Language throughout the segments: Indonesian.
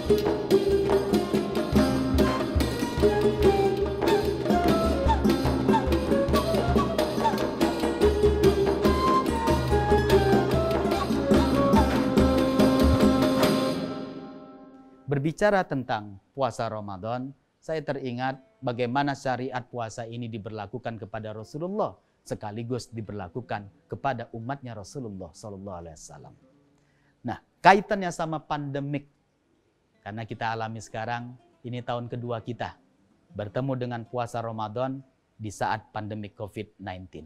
Berbicara tentang puasa Ramadan, saya teringat bagaimana syariat puasa ini diberlakukan kepada Rasulullah sekaligus diberlakukan kepada umatnya Rasulullah SAW. Nah, kaitannya sama pandemik, karena kita alami sekarang, ini tahun kedua kita bertemu dengan puasa Ramadan di saat pandemik COVID-19.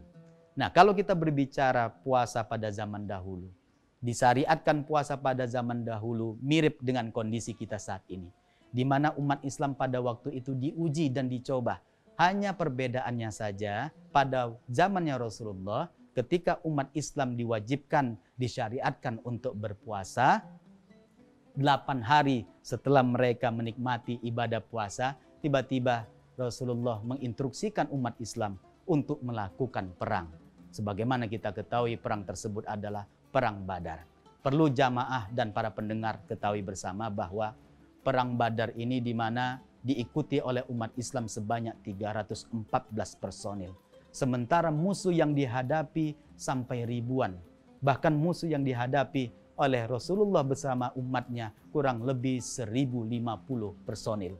Nah, kalau kita berbicara puasa pada zaman dahulu, disyariatkan puasa pada zaman dahulu mirip dengan kondisi kita saat ini, di mana umat Islam pada waktu itu diuji dan dicoba. Hanya perbedaannya saja pada zamannya Rasulullah ketika umat Islam diwajibkan, disyariatkan untuk berpuasa 8 hari setelah mereka menikmati ibadah puasa, tiba-tiba Rasulullah menginstruksikan umat Islam untuk melakukan perang. Sebagaimana kita ketahui, perang tersebut adalah Perang Badar. Perlu jamaah dan para pendengar ketahui bersama bahwa Perang Badar ini di mana diikuti oleh umat Islam sebanyak 314 personil. Sementara musuh yang dihadapi sampai ribuan. Bahkan musuh yang dihadapi oleh Rasulullah bersama umatnya kurang lebih 1050 personil.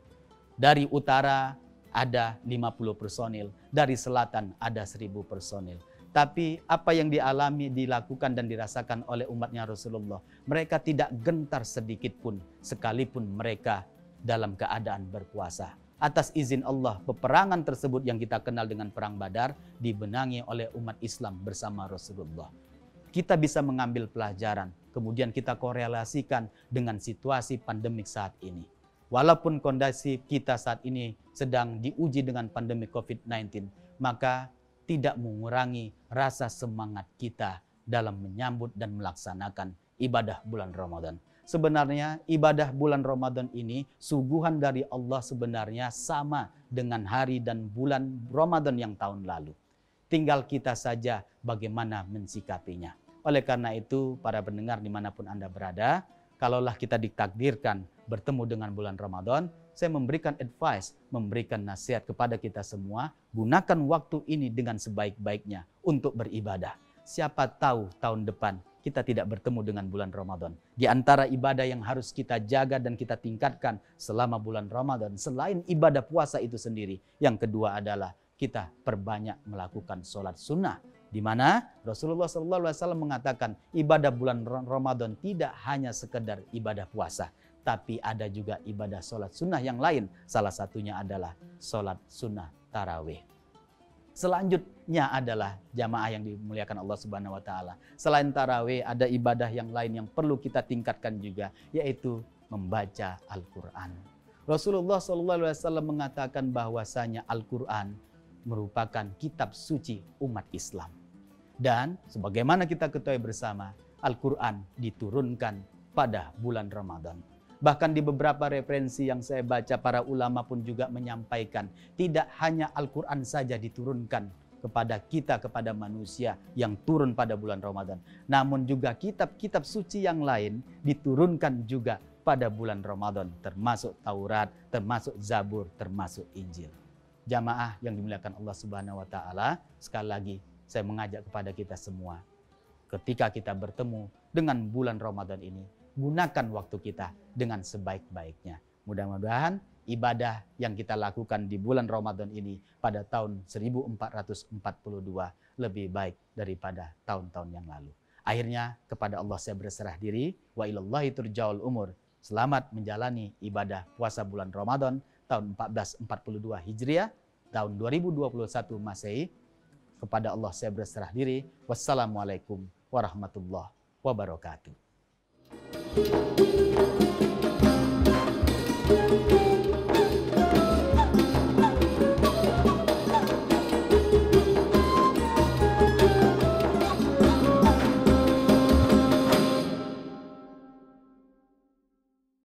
Dari utara ada 50 personil, dari selatan ada 1000 personil. Tapi apa yang dilakukan dan dirasakan oleh umatnya Rasulullah, mereka tidak gentar sedikit pun sekalipun mereka dalam keadaan berpuasa. Atas izin Allah, peperangan tersebut yang kita kenal dengan Perang Badar dibenangi oleh umat Islam bersama Rasulullah. Kita bisa mengambil pelajaran, kemudian kita korelasikan dengan situasi pandemik saat ini. Walaupun kondisi kita saat ini sedang diuji dengan pandemi COVID-19, maka tidak mengurangi rasa semangat kita dalam menyambut dan melaksanakan ibadah bulan Ramadan. Sebenarnya ibadah bulan Ramadan ini suguhan dari Allah sebenarnya sama dengan hari dan bulan Ramadan yang tahun lalu. Tinggal kita saja bagaimana mensikapinya. Oleh karena itu, para pendengar dimanapun Anda berada, kalaulah kita ditakdirkan bertemu dengan bulan Ramadan, saya memberikan advice, memberikan nasihat kepada kita semua, gunakan waktu ini dengan sebaik-baiknya untuk beribadah. Siapa tahu tahun depan kita tidak bertemu dengan bulan Ramadan. Di antara ibadah yang harus kita jaga dan kita tingkatkan selama bulan Ramadan, selain ibadah puasa itu sendiri, yang kedua adalah kita perbanyak melakukan sholat sunnah. Di mana Rasulullah SAW mengatakan ibadah bulan Ramadan tidak hanya sekedar ibadah puasa, tapi ada juga ibadah sholat sunnah yang lain. Salah satunya adalah sholat sunnah tarawih. Selanjutnya adalah jamaah yang dimuliakan Allah Subhanahu wa taala. Selain tarawih ada ibadah yang lain yang perlu kita tingkatkan juga, yaitu membaca Al-Qur'an. Rasulullah SAW mengatakan bahwasanya Al-Qur'an merupakan kitab suci umat Islam. Dan sebagaimana kita ketahui bersama, Al-Qur'an diturunkan pada bulan Ramadan. Bahkan di beberapa referensi yang saya baca, para ulama pun juga menyampaikan, tidak hanya Al-Quran saja diturunkan kepada kita, kepada manusia yang turun pada bulan Ramadan. Namun juga kitab-kitab suci yang lain diturunkan juga pada bulan Ramadan. Termasuk Taurat, termasuk Zabur, termasuk Injil. Jamaah yang dimuliakan Allah Subhanahu wa taala, sekali lagi saya mengajak kepada kita semua, ketika kita bertemu dengan bulan Ramadan ini, gunakan waktu kita dengan sebaik-baiknya. Mudah-mudahan ibadah yang kita lakukan di bulan Ramadan ini pada tahun 1442 lebih baik daripada tahun-tahun yang lalu. Akhirnya kepada Allah saya berserah diri. Wa ilallahi turja'ul umur. Selamat menjalani ibadah puasa bulan Ramadan tahun 1442 Hijriah, tahun 2021 Masehi. Kepada Allah saya berserah diri. Wassalamualaikum warahmatullahi wabarakatuh.